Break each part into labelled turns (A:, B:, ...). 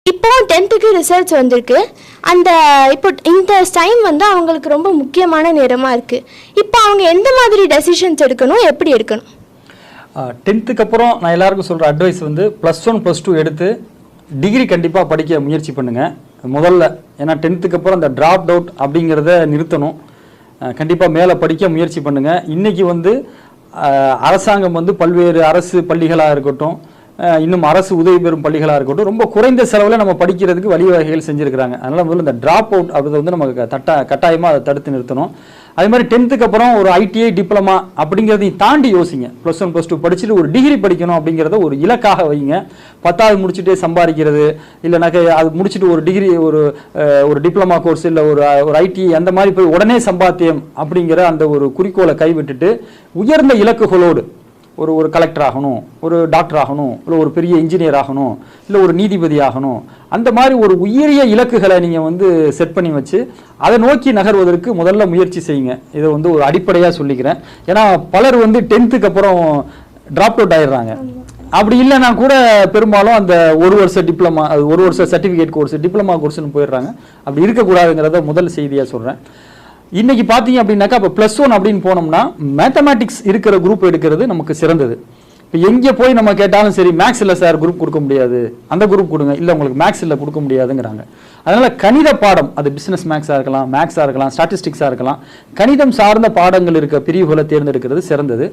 A: இப்போ 10th results வந்திருக்கு. அந்த இப்போ இந்த டைம் வந்து அவங்களுக்கு ரொம்ப முக்கியமான நேரமாக இருக்குது. இப்போ அவங்க எந்த மாதிரி டெசிஷன்ஸ் எடுக்கணும், எப்படி எடுக்கணும்?
B: 10th அப்புறம் நான் எல்லாருக்கும் சொல்கிற அட்வைஸ் வந்து +1 +2 எடுத்து டிகிரி கண்டிப்பாக படிக்க முயற்சி பண்ணுங்கள் முதல்ல. ஏன்னா 10th அப்புறம் அந்த ட்ராப் அவுட் அப்படிங்கிறத நிறுத்தணும். கண்டிப்பாக மேலே படிக்க முயற்சி பண்ணுங்கள். இன்றைக்கி வந்து அரசாங்கம் வந்து பல்வேறு அரசு பள்ளிகளாக இருக்கட்டும், இன்னும் அரசு உதவி பெறும் பள்ளிகளாக இருக்கட்டும், ரொம்ப குறைந்த செலவில் நம்ம படிக்கிறதுக்கு வழிவகைகள் செஞ்சுருக்கிறாங்க. அதனால் முதல்ல இந்த ட்ராப் அவுட் அப்படிதை வந்து நமக்கு கட்டாயமாக அதை தடுத்து நிறுத்தணும். அதே மாதிரி 10th அப்புறம் ஒரு ITI டிப்ளமா அப்படிங்கிறதையும் தாண்டி யோசிங்க. +1 +2 படிச்சுட்டு ஒரு டிகிரி படிக்கணும் அப்படிங்கிறத ஒரு இலக்காக வைங்க. 10வது முடிச்சுட்டே சம்பாதிக்கிறது இல்லைனாக்க அது முடிச்சுட்டு ஒரு டிகிரி ஒரு டிப்ளமா கோர்ஸ் இல்லை ஒரு ITI அந்த மாதிரி போய் உடனே சம்பாத்தியம் அப்படிங்கிற அந்த ஒரு குறிக்கோளை கைவிட்டுட்டு உயர்ந்த இலக்குகளோடு ஒரு கலெக்டர் ஆகணும், ஒரு டாக்டர் ஆகணும், இல்லை ஒரு பெரிய இன்ஜினியர் ஆகணும், இல்லை ஒரு நீதிபதி ஆகணும், அந்த மாதிரி ஒரு உயரிய இலக்குகளை நீங்கள் வந்து செட் பண்ணி வச்சு அதை நோக்கி நகர்வதற்கு முதல்ல முயற்சி செய்யுங்க. இதை வந்து ஒரு அடிப்படையாக சொல்லிக்கிறேன். ஏன்னா பலர் வந்து 10th அப்புறம் ட்ராப் அவுட் ஆயிடுறாங்க. அப்படி இல்லைன்னா கூட பெரும்பாலும் அந்த ஒரு வருஷ டிப்ளமா, ஒரு வருஷ சர்டிஃபிகேட் கோர்ஸ், டிப்ளமா கோர்ஸ்னு போயிடுறாங்க. அப்படி இருக்கக்கூடாதுங்கிறத முதல் செய்தியாக சொல்கிறேன். இன்னைக்கு பார்த்தீங்க அப்படின்னாக்கா இப்போ +1 அப்படின்னு போனோம்னா மேத்தமேட்டிக்ஸ் இருக்கிற குரூப் எடுக்கிறது நமக்கு சிறந்தது. இப்போ எங்கே போய் நம்ம கேட்டாலும் சரி, மேக்ஸ் இல்லை சார் குரூப் கொடுக்க முடியாது, அந்த குரூப் கொடுங்க, இல்லை உங்களுக்கு மேக்ஸ் இல்லை கொடுக்க முடியாதுங்கிறாங்க. அதனால் கணித பாடம், அது பிஸ்னஸ் மேக்ஸாக இருக்கலாம், மேக்ஸாக இருக்கலாம், ஸ்டாட்டிஸ்டிக்ஸாக இருக்கலாம், கணிதம் சார்ந்த பாடங்கள் இருக்க பிரிவுகளை தேர்ந்தெடுக்கிறது சிறந்தது.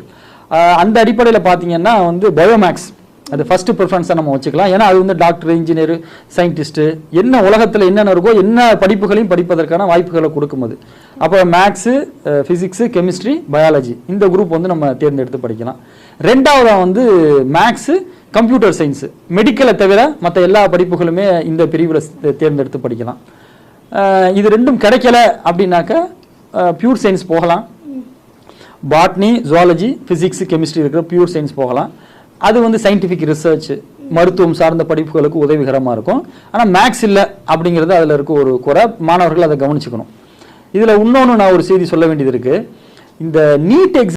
B: அந்த அடிப்படையில் பார்த்தீங்கன்னா வந்து பயோமேக்ஸ் அது ஃபர்ஸ்ட் ப்ரிஃபரன்ஸாக நம்ம வச்சுக்கலாம். ஏன்னா அது வந்து டாக்டர், இன்ஜினியர், சயின்டிஸ்ட்டு என்ன உலகத்தில் என்னென்ன இருக்கோ என்ன படிப்புகளையும் படிப்பதற்கான வாய்ப்புகளை கொடுக்கும். அது அப்போ மேக்ஸு, ஃபிசிக்ஸு, கெமிஸ்ட்ரி, பயாலஜி இந்த குரூப் வந்து நம்ம தேர்ந்தெடுத்து படிக்கலாம். ரெண்டாவதாக வந்து மேக்ஸு, கம்ப்யூட்டர் சயின்ஸு, மெடிக்கலை தவிர மற்ற எல்லா படிப்புகளுமே இந்த பிரிவில் தேர்ந்தெடுத்து படிக்கலாம். இது ரெண்டும் கிடைக்கல அப்படின்னாக்கா பியூர் சயின்ஸ் போகலாம். பாட்னி, ஜுவாலஜி, ஃபிசிக்ஸ், கெமிஸ்ட்ரி இருக்கிற பியூர் சயின்ஸ் போகலாம். அது வந்து சயின்டிஃபிக் ரிசர்ச், மருத்துவம் சார்ந்த படிப்புகளுக்கு உதவிகரமாக இருக்கும். ஆனால் மேக்ஸ் இல்லை அப்படிங்கிறது அதில் இருக்க ஒரு குறை. மாணவர்கள் அதை கவனிச்சுக்கணும். இதில் இன்னொன்று நான் ஒரு செய்தி சொல்ல வேண்டியது இருக்குது. இந்த நீட் எக்ஸாம்